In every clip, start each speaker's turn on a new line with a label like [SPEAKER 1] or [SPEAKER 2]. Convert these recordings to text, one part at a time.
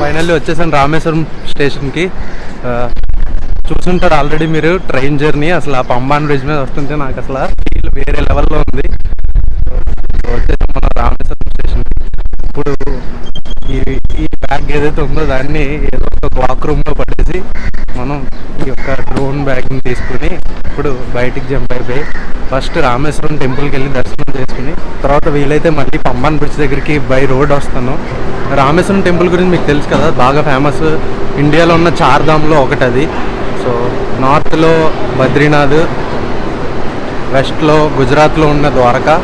[SPEAKER 1] Finally వచ్చేసాను రామేశ్వరం స్టేషన్కి. చూసుంటారు ఆల్రెడీ మీరు ట్రైన్ జర్నీ. అసలు ఆ పంబాన్ బ్రిడ్జ్ మీద వస్తుంటే నాకు అసలు ఫీల్ వేరే లెవెల్లో ఉంది. వచ్చేసాం మన రామేశ్వరం స్టేషన్కి. ఇప్పుడు ఈ బ్యాగ్ ఏదైతే ఉందో దాన్ని ఏదో ఒక వాక్ రూమ్లో పట్టేసి మనం ఈ యొక్క డ్రోన్ బ్యాగ్ని తీసుకుని ఇప్పుడు బయటికి జంప్ అయిపోయి ఫస్ట్ రామేశ్వరం టెంపుల్కి వెళ్ళి దర్శనం చేసుకుని తర్వాత వీలైతే మళ్ళీ పంబాన్ బ్రిడ్జ్ దగ్గరికి బై రోడ్ వస్తాను. రామేశ్వరం టెంపుల్ గురించి మీకు తెలుసు కదా, బాగా ఫేమస్. ఇండియాలో ఉన్న చార్ధామ్లో ఒకటి అది. సో నార్త్లో బద్రీనాథ్, వెస్ట్లో గుజరాత్లో ఉన్న ద్వారకా,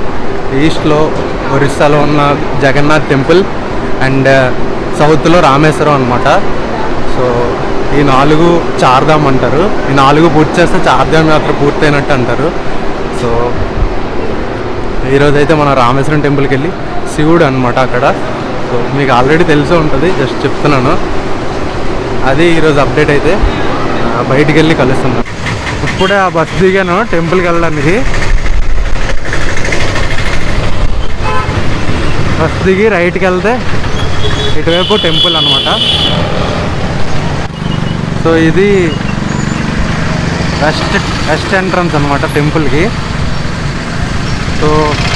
[SPEAKER 1] ఈస్ట్లో ఒరిస్సాలో ఉన్న జగన్నాథ్ టెంపుల్ అండ్ సౌత్లో రామేశ్వరం అనమాట. సో ఈ 4 చార్ధామ్ అంటారు. ఈ 4 పూర్తి చేస్తే చార్ధామ్ యాత్ర పూర్తయినట్టు అంటారు. సో ఈరోజైతే మనం రామేశ్వరం టెంపుల్కి వెళ్ళి శివుడు అనమాట అక్కడ. సో మీకు ఆల్రెడీ తెలిసే ఉంటుంది, జస్ట్ చెప్తున్నాను. అది ఈరోజు అప్డేట్. అయితే బయటికి వెళ్ళి కలుస్తున్నాను. ఇప్పుడే ఆ బస్ దిగాను టెంపుల్కి వెళ్ళడానికి. బస్ దిగి రైట్కి వెళ్తే ఇటువైపు టెంపుల్ అనమాట. సో ఇది వెస్ట్ ఎంట్రన్స్ అనమాట టెంపుల్కి. సో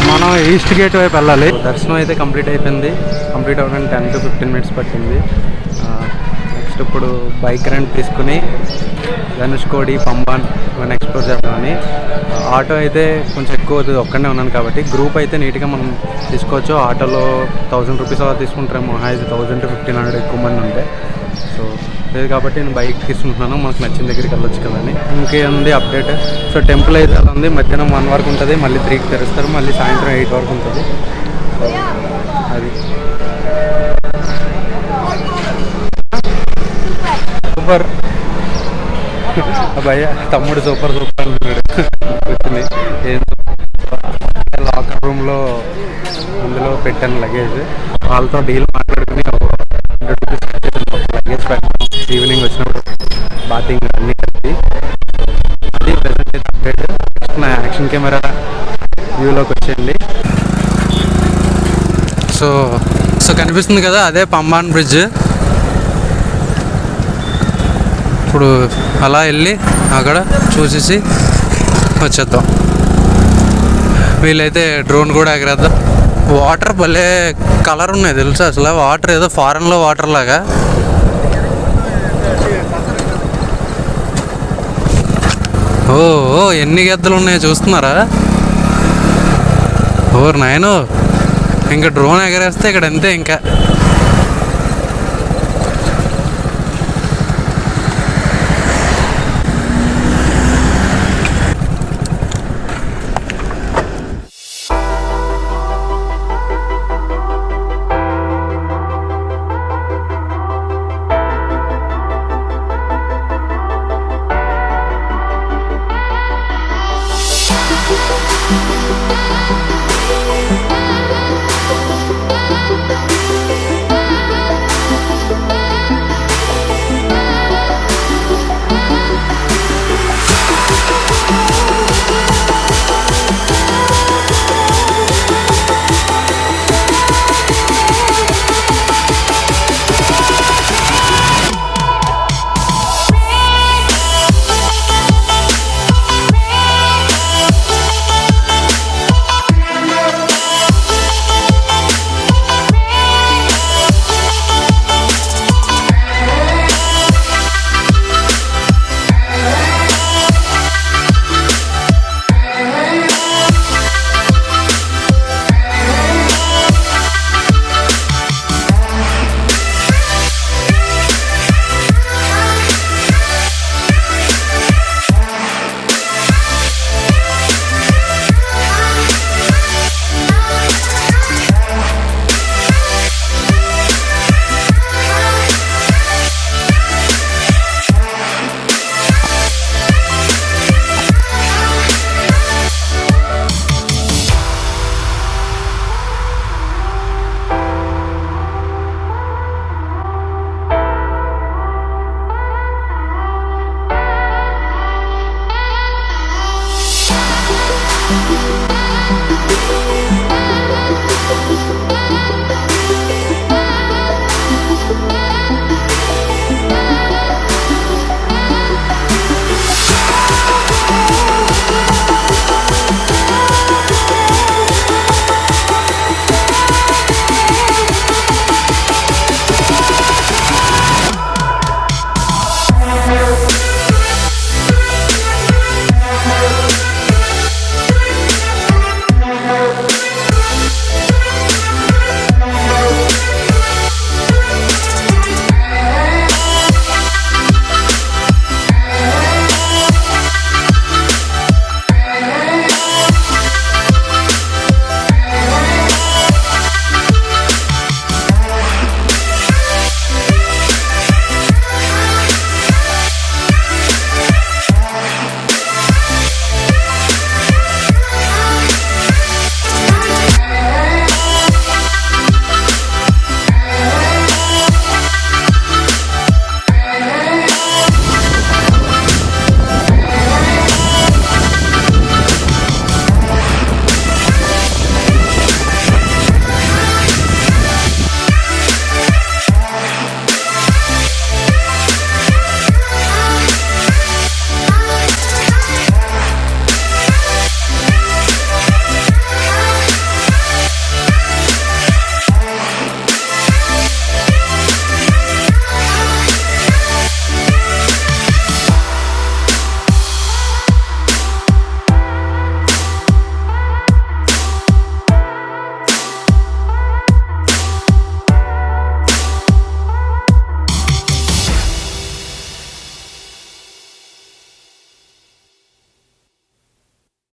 [SPEAKER 1] మనం ఈస్ట్ గేట్ వైపు వెళ్ళాలి. దర్శనం అయితే కంప్లీట్ అయిపోయింది. కంప్లీట్ అవ్వడానికి 10 to 15 minutes పట్టింది. నెక్స్ట్ ఇప్పుడు బైక్ రెంట్ తీసుకుని ధనుష్కోడి, పంబాన్ ఇవన్నీ ఎక్స్ప్లోర్ చేద్దామని. ఆటో అయితే కొంచెం ఎక్కువ అవుతుంది, ఒక్కడే ఉన్నాను కాబట్టి. గ్రూప్ అయితే నీట్గా మనం తీసుకోవచ్చు. ఆటోలో 1000 rupees అలా తీసుకుంటారేమో, 1000 to 1500 ఎక్కువ మంది ఉంటే. సో లేదు కాబట్టి నేను బైక్ తీసుకుంటున్నాను, మనకు నచ్చిన దగ్గరికి వెళ్ళొచ్చు కదా అని. ఇంకేముంది అప్డేట్. సో టెంపుల్ అయితే అలా ఉంది. మధ్యాహ్నం 1 వరకు ఉంటుంది, మళ్ళీ 3కి తెరుస్తారు, మళ్ళీ సాయంత్రం 8 వరకు ఉంటుంది. సో అది సూపర్. భయ్య తమ్ముడు సూపర్ అంటున్నాడు. కూర్చుని ఏం లాకర్ రూమ్లో అందులో పెట్టాను లగేజ్. వాళ్ళతో డీల్ మాట్లాడుకుని 100 rupees లగేజ్ పెట్టాను. ఈవినింగ్ వచ్చినప్పుడు బాతింగ్ అన్నీ కలిపి. అది ప్రెజెంట్ అయితే అప్డేట్. నా యాక్షన్ కెమెరా వ్యూలోకి వచ్చేయండి. సో కనిపిస్తుంది కదా, అదే పంబాన్ బ్రిడ్జ్. ఇప్పుడు అలా వెళ్ళి అక్కడ చూసేసి వచ్చేద్దాం. వీలైతే డ్రోన్ కూడా ఎగరేద్దాం. వాటర్ భలే కలర్ ఉన్నాయి తెలుసా. అసలు వాటర్ ఏదో ఫారెన్లో వాటర్ లాగా. ఓ ఎన్ని గెద్దలు ఉన్నాయో చూస్తున్నారా. ఓర్ నాయను, ఇంకా డ్రోన్ ఎగరేస్తే ఇక్కడ అంతే. ఇంకా